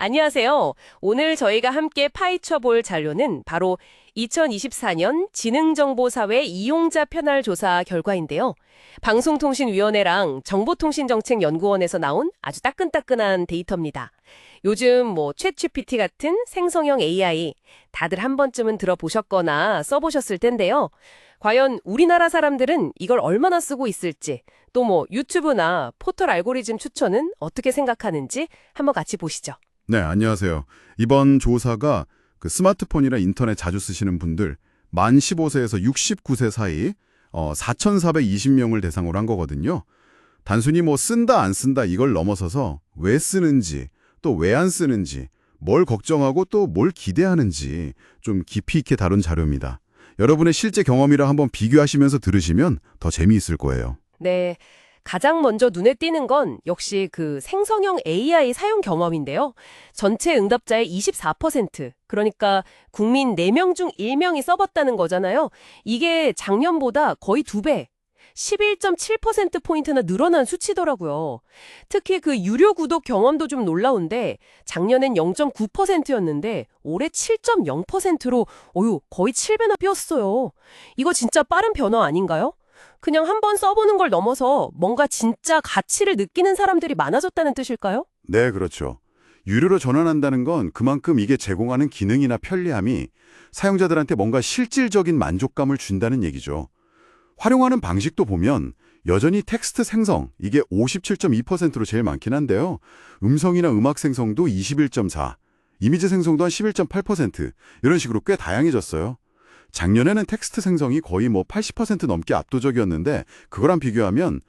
안녕하세요. 오늘 저희가 함께 파헤쳐 볼 자료는 바로 2024년 지능정보사회 이용자 편할 조사 결과인데요. 방송통신위원회랑 정보통신정책연구원에서 나온 아주 따끈따끈한 데이터입니다. 요즘 챗GPT 같은 생성형 AI 다들 한 번쯤은 들어보셨거나 써보셨을 텐데요. 과연 우리나라 사람들은 이걸 얼마나 쓰고 있을지, 또 유튜브나 포털 알고리즘 추천은 어떻게 생각하는지 한번 같이 보시죠. 네, 안녕하세요. 이번 조사가 스마트폰이나 인터넷 자주 쓰시는 분들 만 15세에서 69세 사이 4,420명을 대상으로 한 거거든요. 단순히 쓴다 안 쓴다 이걸 넘어서서 왜 쓰는지, 또 왜 안 쓰는지, 뭘 걱정하고 또 뭘 기대하는지 좀 깊이 있게 다룬 자료입니다. 여러분의 실제 경험이랑 한번 비교하시면서 들으시면 더 재미있을 거예요. 네. 가장 먼저 눈에 띄는 건 역시 생성형 AI 사용 경험인데요. 전체 응답자의 24%, 그러니까 국민 4명 중 1명이 써봤다는 거잖아요. 이게 작년보다 거의 2배, 11.7%포인트나 늘어난 수치더라고요. 특히 유료 구독 경험도 좀 놀라운데 작년엔 0.9%였는데 올해 7.0%로 거의 7배나 뛰었어요. 이거 진짜 빠른 변화 아닌가요? 그냥 한번 써보는 걸 넘어서 뭔가 진짜 가치를 느끼는 사람들이 많아졌다는 뜻일까요? 네, 그렇죠. 유료로 전환한다는 건 그만큼 이게 제공하는 기능이나 편리함이 사용자들한테 뭔가 실질적인 만족감을 준다는 얘기죠. 활용하는 방식도 보면 여전히 텍스트 생성, 이게 57.2%로 제일 많긴 한데요. 음성이나 음악 생성도 21.4%, 이미지 생성도 한 11.8%, 이런 식으로 꽤 다양해졌어요. 작년에는 텍스트 생성이 거의 80% 넘게 압도적이었는데 그거랑 비교하면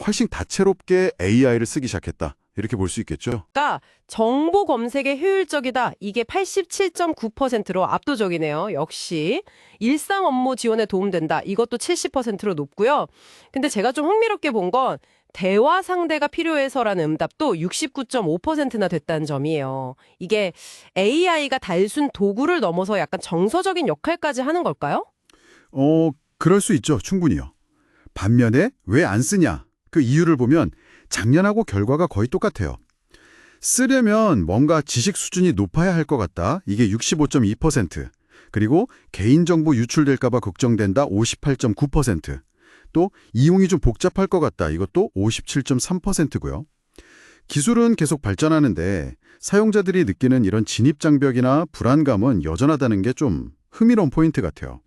훨씬 다채롭게 AI를 쓰기 시작했다. 이렇게 볼 수 있겠죠. 그러니까 정보 검색에 효율적이다. 이게 87.9%로 압도적이네요. 역시 일상 업무 지원에 도움된다. 이것도 70%로 높고요. 근데 제가 좀 흥미롭게 본 건 대화 상대가 필요해서라는 응답도 69.5%나 됐다는 점이에요. 이게 AI가 단순 도구를 넘어서 약간 정서적인 역할까지 하는 걸까요? 그럴 수 있죠. 충분히요. 반면에 왜 안 쓰냐? 그 이유를 보면 작년하고 결과가 거의 똑같아요. 쓰려면 뭔가 지식 수준이 높아야 할 것 같다. 이게 65.2%. 그리고 개인정보 유출될까 봐 걱정된다. 58.9%. 또 이용이 좀 복잡할 것 같다. 이것도 57.3%고요. 기술은 계속 발전하는데 사용자들이 느끼는 이런 진입장벽이나 불안감은 여전하다는 게 좀 흥미로운 포인트 같아요.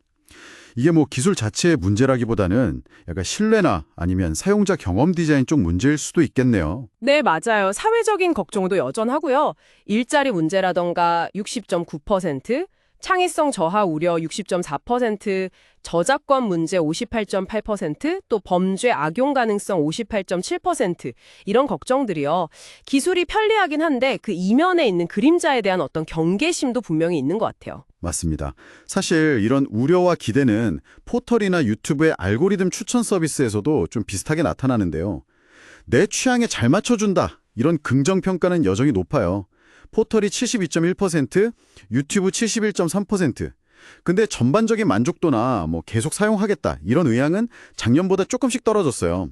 이게 기술 자체의 문제라기보다는 약간 신뢰나 아니면 사용자 경험 디자인 쪽 문제일 수도 있겠네요. 네, 맞아요. 사회적인 걱정도 여전하고요. 일자리 문제라던가 60.9%, 창의성 저하 우려 60.4%, 저작권 문제 58.8%, 또 범죄 악용 가능성 58.7% 이런 걱정들이요. 기술이 편리하긴 한데 그 이면에 있는 그림자에 대한 어떤 경계심도 분명히 있는 것 같아요. 맞습니다. 사실 이런 우려와 기대는 포털이나 유튜브의 알고리즘 추천 서비스에서도 좀 비슷하게 나타나는데요. 내 취향에 잘 맞춰준다. 이런 긍정평가는 여전히 높아요. 포털이 72.1%, 유튜브 71.3%. 근데 전반적인 만족도나 계속 사용하겠다 이런 의향은 작년보다 조금씩 떨어졌어요.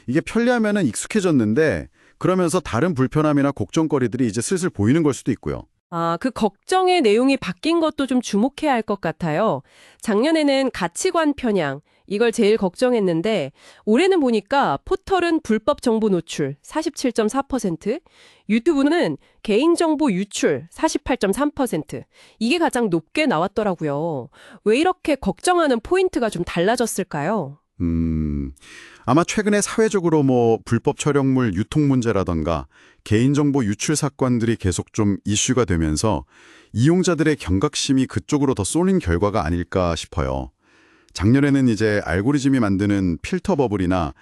이게 편리하면은 익숙해졌는데 그러면서 다른 불편함이나 걱정거리들이 이제 슬슬 보이는 걸 수도 있고요. 그 걱정의 내용이 바뀐 것도 좀 주목해야 할 것 같아요. 작년에는 가치관 편향, 이걸 제일 걱정했는데 올해는 보니까 포털은 불법 정보 노출 47.4%, 유튜브는 개인정보 유출 48.3%, 이게 가장 높게 나왔더라고요. 왜 이렇게 걱정하는 포인트가 좀 달라졌을까요? 아마 최근에 사회적으로 불법 촬영물 유통 문제라던가 개인정보 유출 사건들이 계속 좀 이슈가 되면서 이용자들의 경각심이 그쪽으로 더 쏠린 결과가 아닐까 싶어요. 작년에는 이제 알고리즘이 만드는 필터 버블이나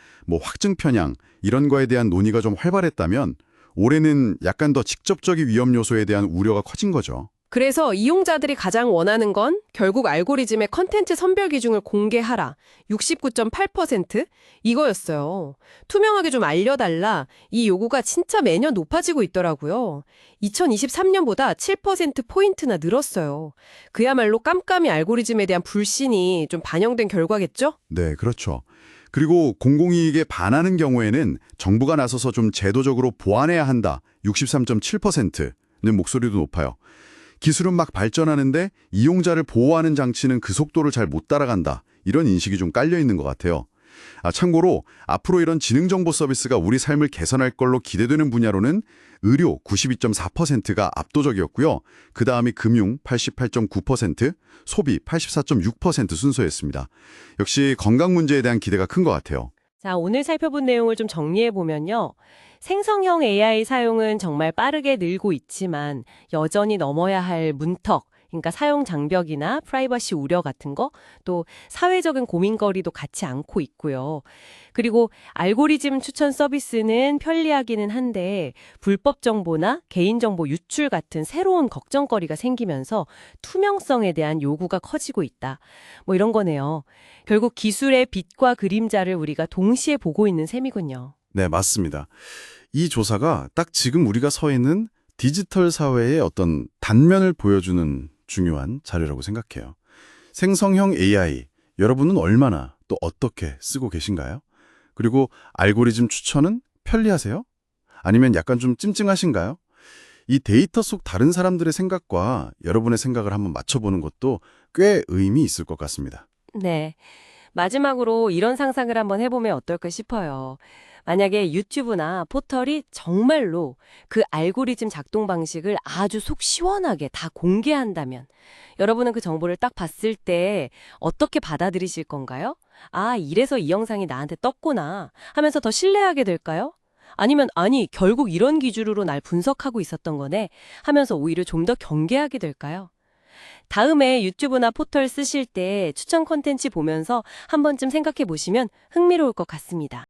확증 편향 이런 거에 대한 논의가 좀 활발했다면 올해는 약간 더 직접적인 위험 요소에 대한 우려가 커진 거죠. 그래서 이용자들이 가장 원하는 건 결국 알고리즘의 컨텐츠 선별 기준을 공개하라. 69.8% 이거였어요. 투명하게 좀 알려달라. 이 요구가 진짜 매년 높아지고 있더라고요. 2023년보다 7%포인트나 늘었어요. 그야말로 깜깜이 알고리즘에 대한 불신이 좀 반영된 결과겠죠? 네, 그렇죠. 그리고 공공이익에 반하는 경우에는 정부가 나서서 좀 제도적으로 보완해야 한다. 63.7%. 목소리도 높아요. 기술은 막 발전하는데 이용자를 보호하는 장치는 그 속도를 잘 못 따라간다. 이런 인식이 좀 깔려 있는 것 같아요. 참고로 앞으로 이런 지능정보 서비스가 우리 삶을 개선할 걸로 기대되는 분야로는 의료 92.4%가 압도적이었고요. 그 다음이 금융 88.9%, 소비 84.6% 순서였습니다. 역시 건강 문제에 대한 기대가 큰 것 같아요. 자, 오늘 살펴본 내용을 좀 정리해보면요. 생성형 AI 사용은 정말 빠르게 늘고 있지만 여전히 넘어야 할 문턱, 그러니까 사용 장벽이나 프라이버시 우려 같은 거, 또 사회적인 고민거리도 같이 안고 있고요. 그리고 알고리즘 추천 서비스는 편리하기는 한데 불법 정보나 개인정보 유출 같은 새로운 걱정거리가 생기면서 투명성에 대한 요구가 커지고 있다. 뭐 이런 거네요. 결국 기술의 빛과 그림자를 우리가 동시에 보고 있는 셈이군요. 네, 맞습니다. 이 조사가 딱 지금 우리가 서 있는 디지털 사회의 어떤 단면을 보여주는 중요한 자료라고 생각해요. 생성형 AI, 여러분은 얼마나 또 어떻게 쓰고 계신가요? 그리고 알고리즘 추천은 편리하세요? 아니면 약간 좀 찜찜하신가요? 이 데이터 속 다른 사람들의 생각과 여러분의 생각을 한번 맞춰보는 것도 꽤 의미 있을 것 같습니다. 네. 마지막으로 이런 상상을 한번 해보면 어떨까 싶어요. 만약에 유튜브나 포털이 정말로 그 알고리즘 작동 방식을 아주 속 시원하게 다 공개한다면 여러분은 그 정보를 딱 봤을 때 어떻게 받아들이실 건가요? 아, 이래서 이 영상이 나한테 떴구나 하면서 더 신뢰하게 될까요? 아니면 아니, 결국 이런 기준으로 날 분석하고 있었던 거네 하면서 오히려 좀 더 경계하게 될까요? 다음에 유튜브나 포털 쓰실 때 추천 콘텐츠 보면서 한 번쯤 생각해 보시면 흥미로울 것 같습니다.